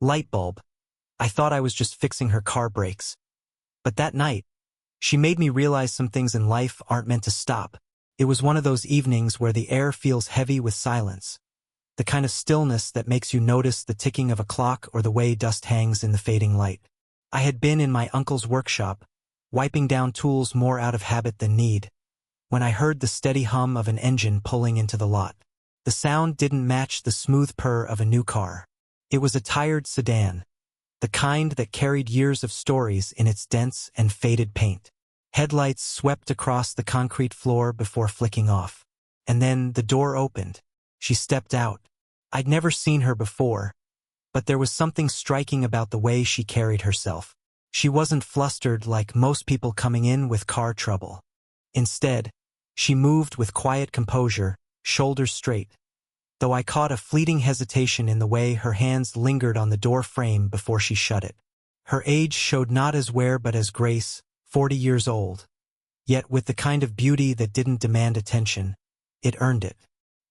Light bulb. I thought I was just fixing her car brakes. But that night, she made me realize some things in life aren't meant to stop. It was one of those evenings where the air feels heavy with silence. The kind of stillness that makes you notice the ticking of a clock or the way dust hangs in the fading light. I had been in my uncle's workshop, wiping down tools more out of habit than need, when I heard the steady hum of an engine pulling into the lot. The sound didn't match the smooth purr of a new car. It was a tired sedan, the kind that carried years of stories in its dense and faded paint. Headlights swept across the concrete floor before flicking off. And then the door opened. She stepped out. I'd never seen her before, but there was something striking about the way she carried herself. She wasn't flustered like most people coming in with car trouble. Instead, she moved with quiet composure, shoulders straight, though I caught a fleeting hesitation in the way her hands lingered on the door frame before she shut it. Her age showed not as wear but as grace, 40 years old. Yet with the kind of beauty that didn't demand attention, it earned it.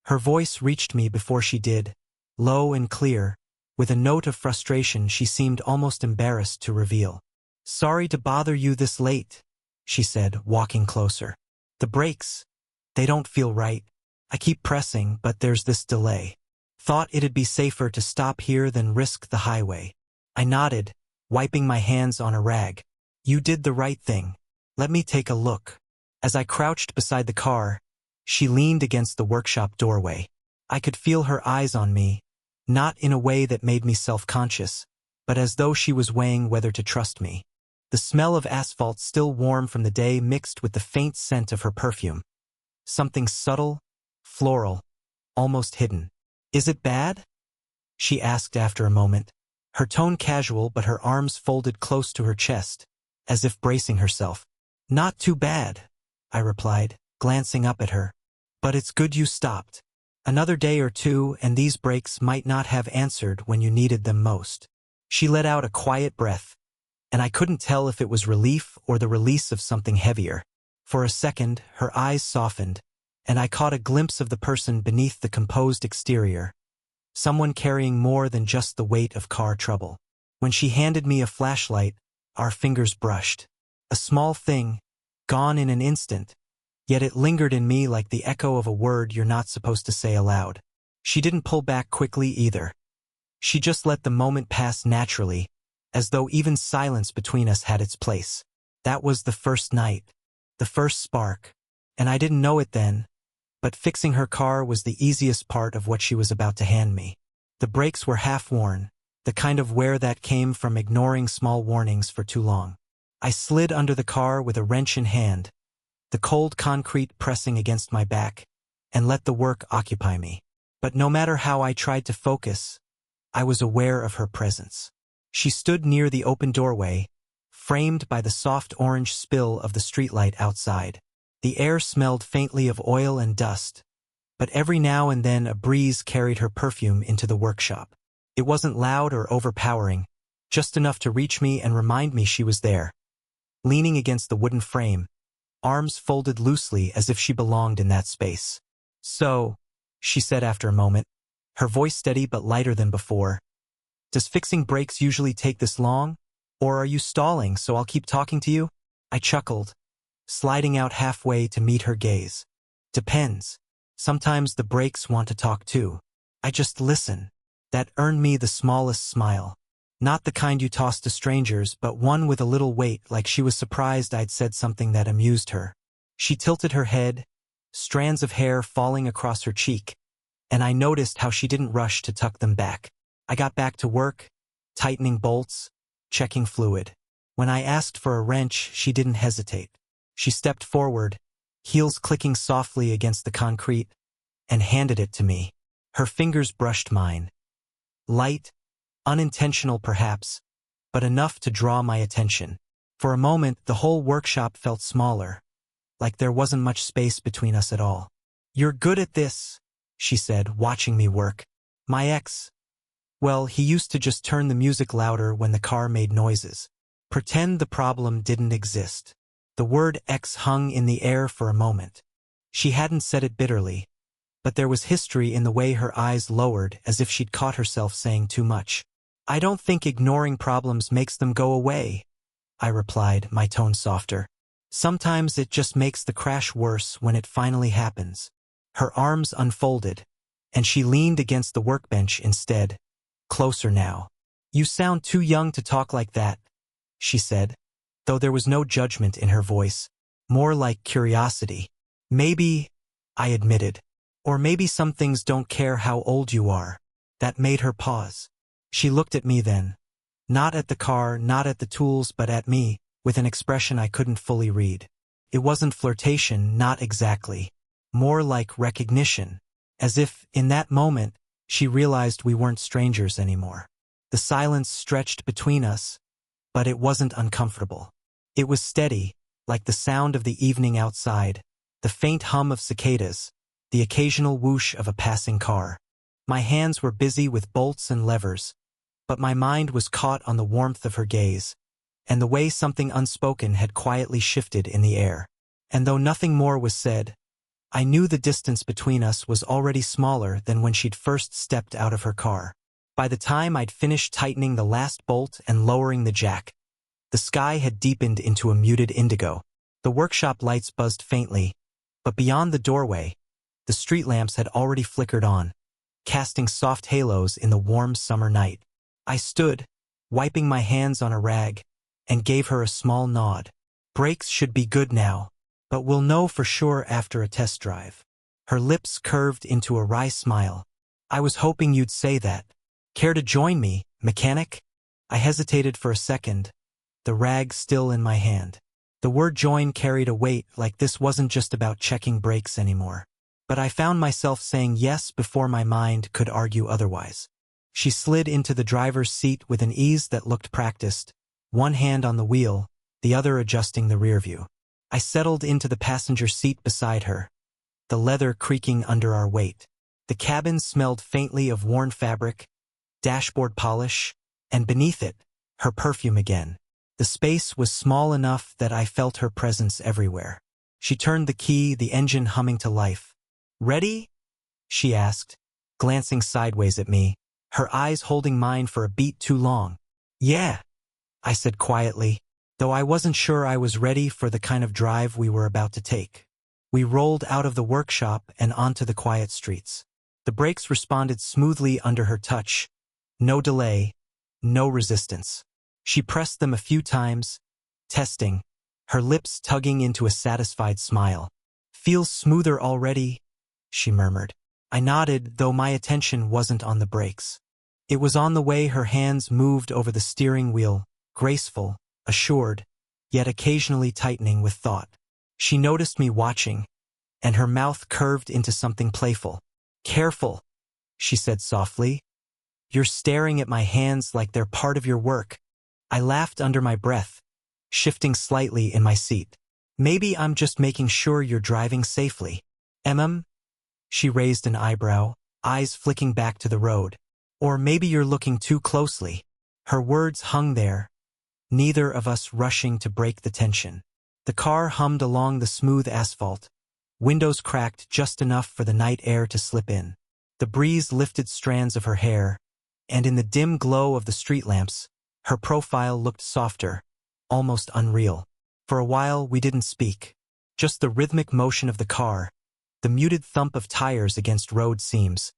Her voice reached me before she did, low and clear, with a note of frustration she seemed almost embarrassed to reveal. "Sorry to bother you this late," she said, walking closer. "The brakes, they don't feel right. I keep pressing, but there's this delay. Thought it'd be safer to stop here than risk the highway." I nodded, wiping my hands on a rag. "You did the right thing. Let me take a look." As I crouched beside the car, she leaned against the workshop doorway. I could feel her eyes on me, not in a way that made me self-conscious, but as though she was weighing whether to trust me. The smell of asphalt still warm from the day mixed with the faint scent of her perfume. Something subtle, floral, almost hidden. "Is it bad?" she asked after a moment, her tone casual but her arms folded close to her chest, as if bracing herself. "Not too bad," I replied, glancing up at her. "But it's good you stopped. Another day or two and these brakes might not have answered when you needed them most." She let out a quiet breath, and I couldn't tell if it was relief or the release of something heavier. For a second, her eyes softened, and I caught a glimpse of the person beneath the composed exterior, someone carrying more than just the weight of car trouble. When she handed me a flashlight, our fingers brushed. A small thing, gone in an instant, yet it lingered in me like the echo of a word you're not supposed to say aloud. She didn't pull back quickly either. She just let the moment pass naturally, as though even silence between us had its place. That was the first night, the first spark, and I didn't know it then, but fixing her car was the easiest part of what she was about to hand me. The brakes were half-worn, the kind of wear that came from ignoring small warnings for too long. I slid under the car with a wrench in hand, the cold concrete pressing against my back, and let the work occupy me. But no matter how I tried to focus, I was aware of her presence. She stood near the open doorway, framed by the soft orange spill of the streetlight outside. The air smelled faintly of oil and dust, but every now and then a breeze carried her perfume into the workshop. It wasn't loud or overpowering, just enough to reach me and remind me she was there. Leaning against the wooden frame, arms folded loosely as if she belonged in that space. "So," she said after a moment, her voice steady but lighter than before, "does fixing brakes usually take this long? Or are you stalling so I'll keep talking to you?" I chuckled, sliding out halfway to meet her gaze. "Depends. Sometimes the brakes want to talk too. I just listen." That earned me the smallest smile. Not the kind you toss to strangers, but one with a little weight, like she was surprised I'd said something that amused her. She tilted her head, strands of hair falling across her cheek, and I noticed how she didn't rush to tuck them back. I got back to work, tightening bolts, checking fluid. When I asked for a wrench, she didn't hesitate. She stepped forward, heels clicking softly against the concrete, and handed it to me. Her fingers brushed mine. Light, unintentional perhaps, but enough to draw my attention. For a moment, the whole workshop felt smaller, like there wasn't much space between us at all. "You're good at this," she said, watching me work. "My ex, well, he used to just turn the music louder when the car made noises. Pretend the problem didn't exist." The word ex hung in the air for a moment. She hadn't said it bitterly, but there was history in the way her eyes lowered as if she'd caught herself saying too much. I don't think ignoring problems makes them go away, I replied, my tone softer. Sometimes it just makes the crash worse when it finally happens. Her arms unfolded, and she leaned against the workbench instead, closer now. You sound too young to talk like that, she said, though there was no judgment in her voice, more like curiosity. Maybe, I admitted, or maybe some things don't care how old you are. That made her pause. She looked at me then. Not at the car, not at the tools, but at me, with an expression I couldn't fully read. It wasn't flirtation, not exactly. More like recognition. As if, in that moment, she realized we weren't strangers anymore. The silence stretched between us, but it wasn't uncomfortable. It was steady, like the sound of the evening outside, the faint hum of cicadas, the occasional whoosh of a passing car. My hands were busy with bolts and levers, but my mind was caught on the warmth of her gaze, and the way something unspoken had quietly shifted in the air. And though nothing more was said, I knew the distance between us was already smaller than when she'd first stepped out of her car. By the time I'd finished tightening the last bolt and lowering the jack, the sky had deepened into a muted indigo. The workshop lights buzzed faintly, but beyond the doorway, the street lamps had already flickered on, casting soft halos in the warm summer night. I stood, wiping my hands on a rag, and gave her a small nod. Brakes should be good now, but we'll know for sure after a test drive. Her lips curved into a wry smile. I was hoping you'd say that. Care to join me, mechanic? I hesitated for a second, the rag still in my hand. The word join carried a weight, like this wasn't just about checking brakes anymore. But I found myself saying yes before my mind could argue otherwise. She slid into the driver's seat with an ease that looked practiced, one hand on the wheel, the other adjusting the rear view. I settled into the passenger seat beside her, the leather creaking under our weight. The cabin smelled faintly of worn fabric, dashboard polish, and beneath it, her perfume again. The space was small enough that I felt her presence everywhere. She turned the key, the engine humming to life. Ready? She asked, glancing sideways at me, her eyes holding mine for a beat too long. Yeah, I said quietly, though I wasn't sure I was ready for the kind of drive we were about to take. We rolled out of the workshop and onto the quiet streets. The brakes responded smoothly under her touch. No delay, no resistance. She pressed them a few times, testing, her lips tugging into a satisfied smile. Feels smoother already, she murmured. I nodded, though my attention wasn't on the brakes. It was on the way her hands moved over the steering wheel, graceful, assured, yet occasionally tightening with thought. She noticed me watching, and her mouth curved into something playful. Careful, she said softly. You're staring at my hands like they're part of your work. I laughed under my breath, shifting slightly in my seat. Maybe I'm just making sure you're driving safely. She raised an eyebrow, eyes flicking back to the road. Or maybe you're looking too closely. Her words hung there, neither of us rushing to break the tension. The car hummed along the smooth asphalt, windows cracked just enough for the night air to slip in. The breeze lifted strands of her hair, and in the dim glow of the street lamps, her profile looked softer, almost unreal. For a while we didn't speak, just the rhythmic motion of the car, the muted thump of tires against road seams,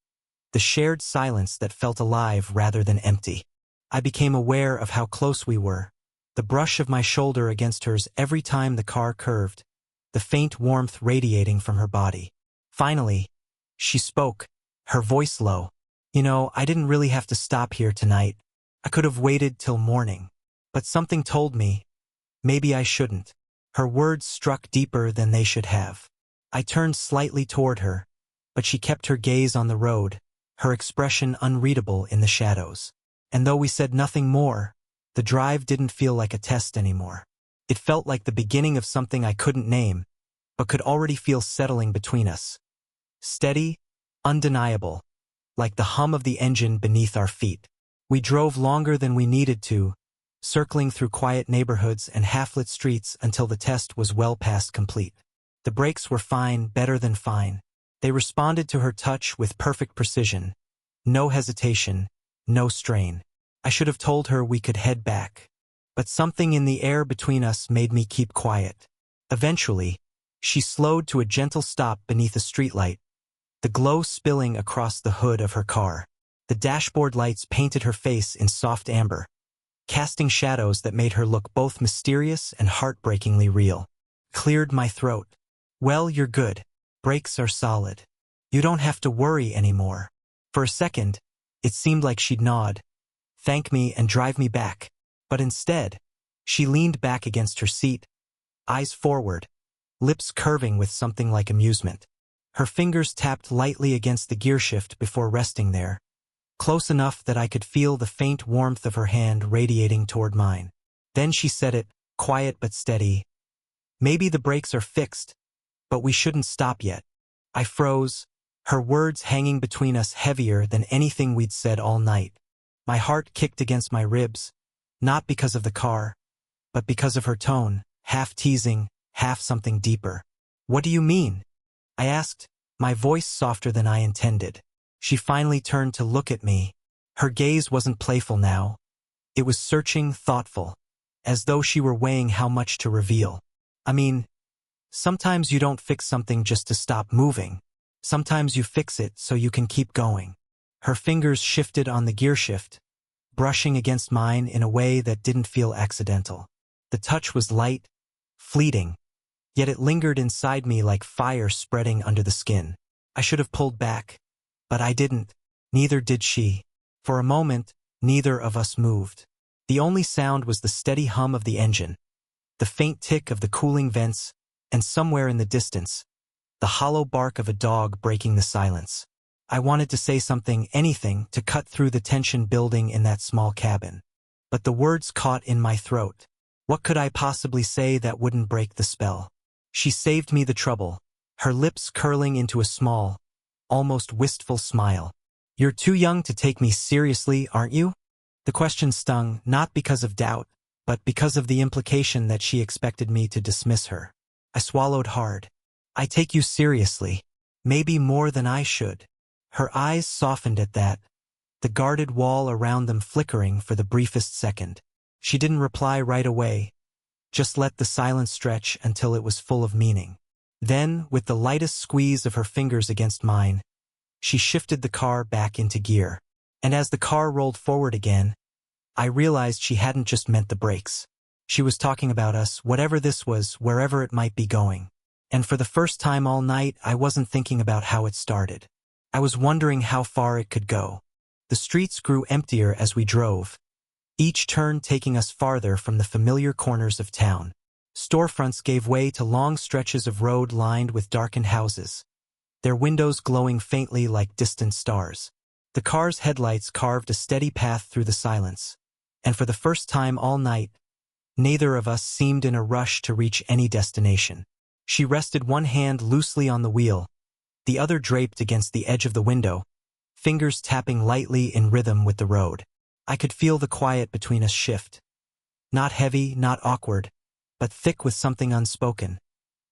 the shared silence that felt alive rather than empty. I became aware of how close we were, the brush of my shoulder against hers every time the car curved, the faint warmth radiating from her body. Finally, she spoke, her voice low. I didn't really have to stop here tonight. I could have waited till morning. But something told me, maybe I shouldn't. Her words struck deeper than they should have. I turned slightly toward her, but she kept her gaze on the road, her expression unreadable in the shadows. And though we said nothing more, the drive didn't feel like a test anymore. It felt like the beginning of something I couldn't name, but could already feel settling between us. Steady, undeniable, like the hum of the engine beneath our feet. We drove longer than we needed to, circling through quiet neighborhoods and half-lit streets until the test was well past complete. The brakes were fine, better than fine. They responded to her touch with perfect precision. No hesitation, no strain. I should have told her we could head back. But something in the air between us made me keep quiet. Eventually, she slowed to a gentle stop beneath a streetlight, the glow spilling across the hood of her car. The dashboard lights painted her face in soft amber, casting shadows that made her look both mysterious and heartbreakingly real. Cleared my throat. Well, you're good. Brakes are solid. You don't have to worry anymore. For a second, it seemed like she'd nod, thank me and drive me back. But instead, she leaned back against her seat, eyes forward, lips curving with something like amusement. Her fingers tapped lightly against the gearshift before resting there, close enough that I could feel the faint warmth of her hand radiating toward mine. Then she said it, quiet but steady. Maybe the brakes are fixed, but we shouldn't stop yet. I froze, her words hanging between us heavier than anything we'd said all night. My heart kicked against my ribs, not because of the car, but because of her tone, half teasing, half something deeper. What do you mean? I asked, my voice softer than I intended. She finally turned to look at me. Her gaze wasn't playful now. It was searching, thoughtful, as though she were weighing how much to reveal. I mean, sometimes you don't fix something just to stop moving. Sometimes you fix it so you can keep going. Her fingers shifted on the gearshift, brushing against mine in a way that didn't feel accidental. The touch was light, fleeting, yet it lingered inside me like fire spreading under the skin. I should have pulled back, but I didn't. Neither did she. For a moment, neither of us moved. The only sound was the steady hum of the engine, the faint tick of the cooling vents, and somewhere in the distance, the hollow bark of a dog breaking the silence. I wanted to say something, anything, to cut through the tension building in that small cabin. But the words caught in my throat. What could I possibly say that wouldn't break the spell? She saved me the trouble, her lips curling into a small, almost wistful smile. You're too young to take me seriously, aren't you? The question stung, not because of doubt, but because of the implication that she expected me to dismiss her. I swallowed hard. I take you seriously. Maybe more than I should. Her eyes softened at that, the guarded wall around them flickering for the briefest second. She didn't reply right away, just let the silence stretch until it was full of meaning. Then, with the lightest squeeze of her fingers against mine, she shifted the car back into gear. And as the car rolled forward again, I realized she hadn't just meant the brakes. She was talking about us, whatever this was, wherever it might be going. And for the first time all night, I wasn't thinking about how it started. I was wondering how far it could go. The streets grew emptier as we drove, each turn taking us farther from the familiar corners of town. Storefronts gave way to long stretches of road lined with darkened houses, their windows glowing faintly like distant stars. The car's headlights carved a steady path through the silence, and for the first time all night, neither of us seemed in a rush to reach any destination. She rested one hand loosely on the wheel, the other draped against the edge of the window, fingers tapping lightly in rhythm with the road. I could feel the quiet between us shift. Not heavy, not awkward, but thick with something unspoken,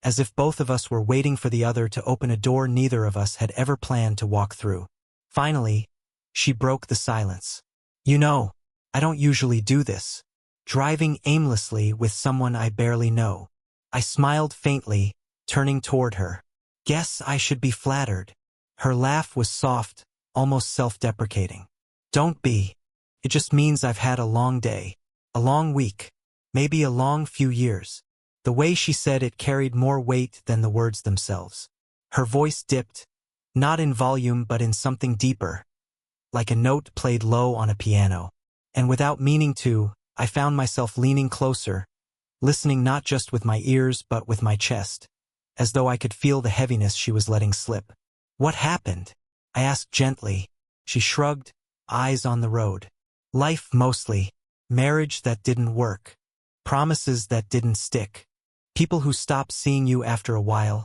as if both of us were waiting for the other to open a door neither of us had ever planned to walk through. Finally, she broke the silence. You know, I don't usually do this. Driving aimlessly with someone I barely know. I smiled faintly, turning toward her. Guess I should be flattered. Her laugh was soft, almost self-deprecating. Don't be. It just means I've had a long day, a long week, maybe a long few years. The way she said it carried more weight than the words themselves. Her voice dipped, not in volume but in something deeper, like a note played low on a piano. And without meaning to, I found myself leaning closer, listening not just with my ears but with my chest, as though I could feel the heaviness she was letting slip. What happened? I asked gently. She shrugged, eyes on the road. Life mostly. Marriage that didn't work. Promises that didn't stick. People who stop seeing you after a while,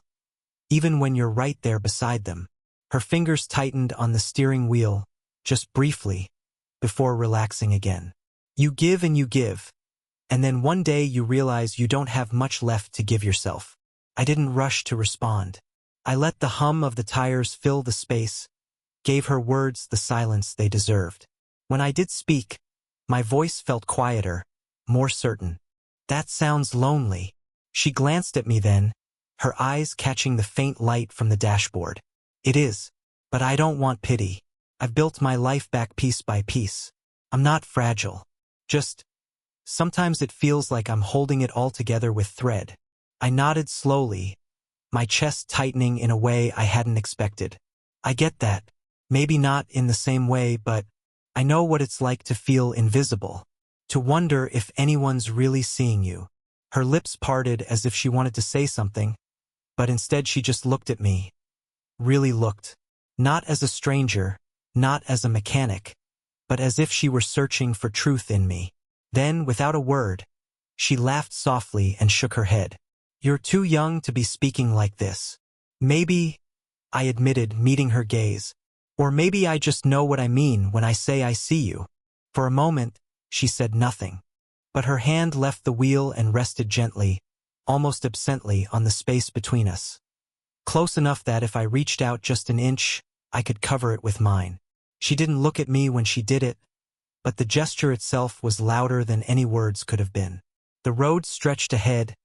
even when you're right there beside them. Her fingers tightened on the steering wheel, just briefly, before relaxing again. You give, and then one day you realize you don't have much left to give yourself. I didn't rush to respond. I let the hum of the tires fill the space, gave her words the silence they deserved. When I did speak, My voice felt quieter, more certain. That sounds lonely. She glanced at me then, her eyes catching the faint light from the dashboard. It is, but I don't want pity. I've built my life back piece by piece. I'm not fragile. Just, sometimes it feels like I'm holding it all together with thread. I nodded slowly, my chest tightening in a way I hadn't expected. I get that. Maybe not in the same way, but I know what it's like to feel invisible. To wonder if anyone's really seeing you. Her lips parted as if she wanted to say something, but instead she just looked at me. Really looked. Not as a stranger, not as a mechanic, but as if she were searching for truth in me. Then, without a word, she laughed softly and shook her head. You're too young to be speaking like this. Maybe, I admitted, meeting her gaze. Or maybe I just know what I mean when I say I see you. For a moment, she said nothing. But her hand left the wheel and rested gently, almost absently, on the space between us. Close enough that if I reached out just an inch, I could cover it with mine. She didn't look at me when she did it, but the gesture itself was louder than any words could have been. The road stretched ahead,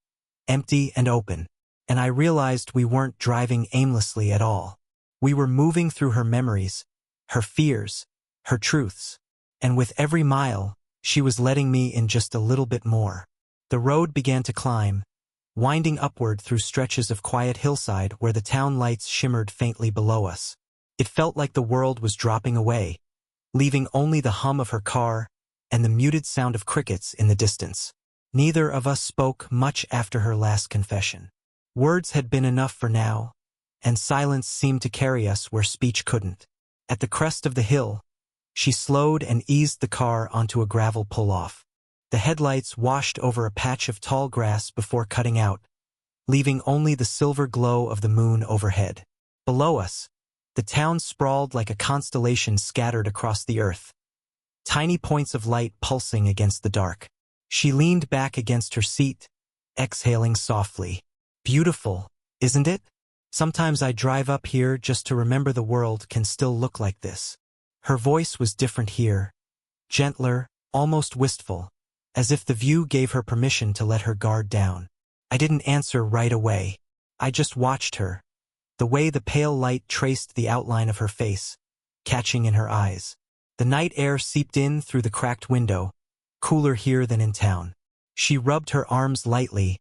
empty and open, and I realized we weren't driving aimlessly at all. We were moving through her memories, her fears, her truths, and with every mile, she was letting me in just a little bit more. The road began to climb, winding upward through stretches of quiet hillside where the town lights shimmered faintly below us. It felt like the world was dropping away, leaving only the hum of her car and the muted sound of crickets in the distance. Neither of us spoke much after her last confession. Words had been enough for now, and silence seemed to carry us where speech couldn't. At the crest of the hill, she slowed and eased the car onto a gravel pull-off. The headlights washed over a patch of tall grass before cutting out, leaving only the silver glow of the moon overhead. Below us, the town sprawled like a constellation scattered across the earth, tiny points of light pulsing against the dark. She leaned back against her seat, exhaling softly. Beautiful, isn't it? Sometimes I drive up here just to remember the world can still look like this. Her voice was different here, gentler, almost wistful, as if the view gave her permission to let her guard down. I didn't answer right away. I just watched her, the way the pale light traced the outline of her face, catching in her eyes. The night air seeped in through the cracked window, cooler here than in town. She rubbed her arms lightly,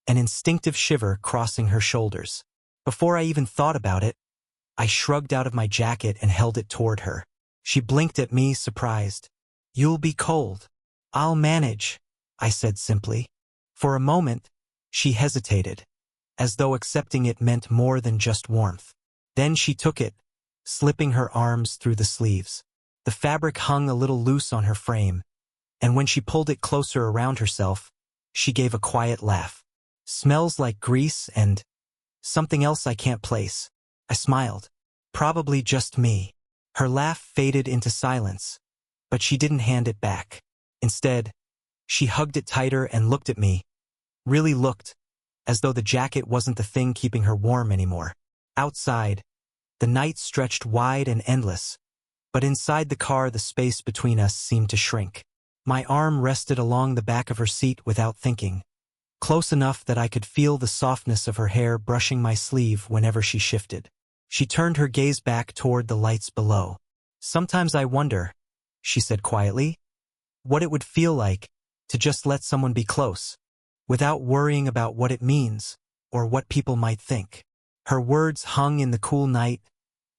an instinctive shiver crossing her shoulders. Before I even thought about it, I shrugged out of my jacket and held it toward her. She blinked at me, surprised. You'll be cold. I'll manage, I said simply. For a moment, she hesitated, as though accepting it meant more than just warmth. Then she took it, slipping her arms through the sleeves. The fabric hung a little loose on her frame, and when she pulled it closer around herself, she gave a quiet laugh. Smells like grease and something else I can't place. I smiled. Probably just me. Her laugh faded into silence, but she didn't hand it back. Instead, she hugged it tighter and looked at me. Really looked, as though the jacket wasn't the thing keeping her warm anymore. Outside, the night stretched wide and endless, but inside the car the space between us seemed to shrink. My arm rested along the back of her seat without thinking, close enough that I could feel the softness of her hair brushing my sleeve whenever she shifted. She turned her gaze back toward the lights below. Sometimes I wonder, she said quietly, what it would feel like to just let someone be close, without worrying about what it means or what people might think. Her words hung in the cool night,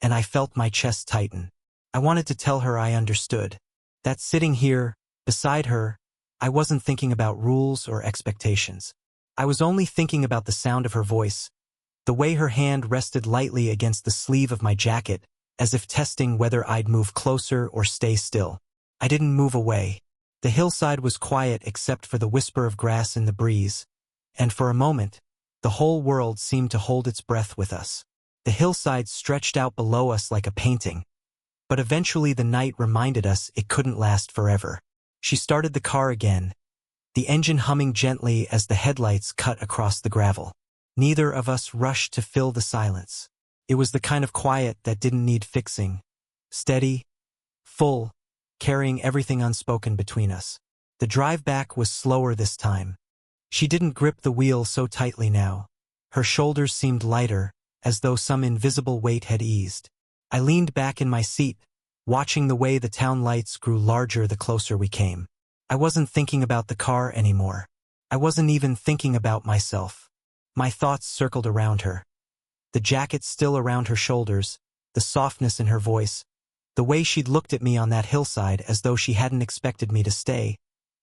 and I felt my chest tighten. I wanted to tell her I understood, that sitting here, beside her, I wasn't thinking about rules or expectations. I was only thinking about the sound of her voice, the way her hand rested lightly against the sleeve of my jacket, as if testing whether I'd move closer or stay still. I didn't move away. The hillside was quiet except for the whisper of grass in the breeze, and for a moment, the whole world seemed to hold its breath with us. The hillside stretched out below us like a painting, but eventually the night reminded us it couldn't last forever. She started the car again, the engine humming gently as the headlights cut across the gravel. Neither of us rushed to fill the silence. It was the kind of quiet that didn't need fixing. Steady, full, carrying everything unspoken between us. The drive back was slower this time. She didn't grip the wheel so tightly now. Her shoulders seemed lighter, as though some invisible weight had eased. I leaned back in my seat, watching the way the town lights grew larger the closer we came. I wasn't thinking about the car anymore. I wasn't even thinking about myself. My thoughts circled around her. The jacket still around her shoulders, the softness in her voice, the way she'd looked at me on that hillside as though she hadn't expected me to stay,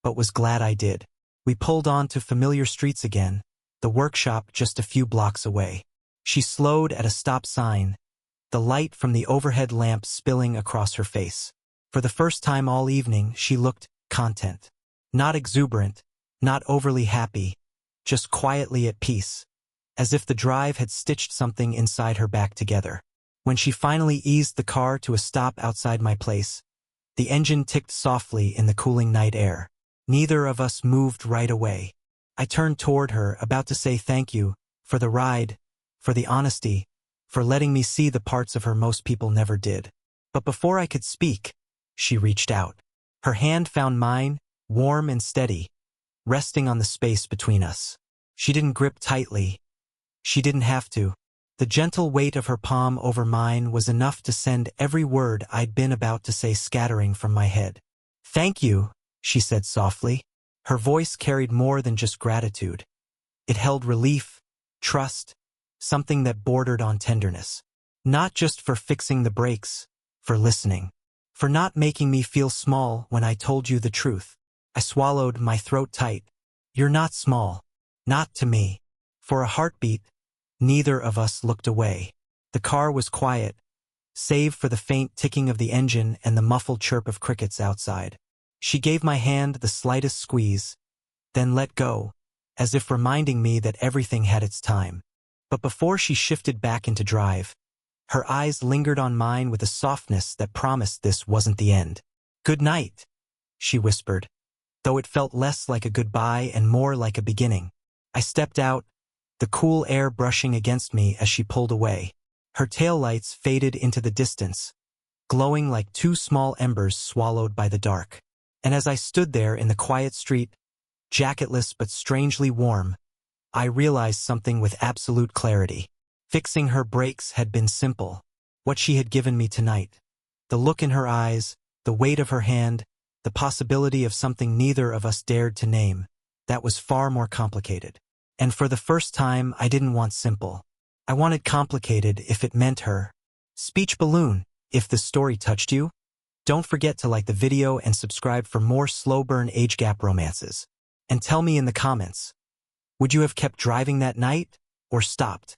but was glad I did. We pulled on to familiar streets again, the workshop just a few blocks away. She slowed at a stop sign, the light from the overhead lamp spilling across her face. For the first time all evening, she looked content. Not exuberant, not overly happy, just quietly at peace, as if the drive had stitched something inside her back together. When she finally eased the car to a stop outside my place, the engine ticked softly in the cooling night air. Neither of us moved right away. I turned toward her, about to say thank you, for the ride, for the honesty, for letting me see the parts of her most people never did. But before I could speak, she reached out. Her hand found mine, warm and steady, resting on the space between us. She didn't grip tightly. She didn't have to. The gentle weight of her palm over mine was enough to send every word I'd been about to say scattering from my head. "Thank you," she said softly. Her voice carried more than just gratitude. It held relief, trust, something that bordered on tenderness. Not just for fixing the brakes, for listening. For not making me feel small when I told you the truth. I swallowed, my throat tight. "You're not small. Not to me." For a heartbeat, neither of us looked away. The car was quiet, save for the faint ticking of the engine and the muffled chirp of crickets outside. She gave my hand the slightest squeeze, then let go, as if reminding me that everything had its time. But before she shifted back into drive, her eyes lingered on mine with a softness that promised this wasn't the end. "Good night," she whispered, though it felt less like a goodbye and more like a beginning. I stepped out, the cool air brushing against me as she pulled away. Her taillights faded into the distance, glowing like two small embers swallowed by the dark. And as I stood there in the quiet street, jacketless but strangely warm, I realized something with absolute clarity. Fixing her brakes had been simple. What she had given me tonight, the look in her eyes, the weight of her hand, the possibility of something neither of us dared to name, that was far more complicated. And for the first time, I didn't want simple. I wanted complicated if it meant her. Speech balloon, if the story touched you. Don't forget to like the video and subscribe for more slow burn age gap romances. And tell me in the comments, would you have kept driving that night or stopped?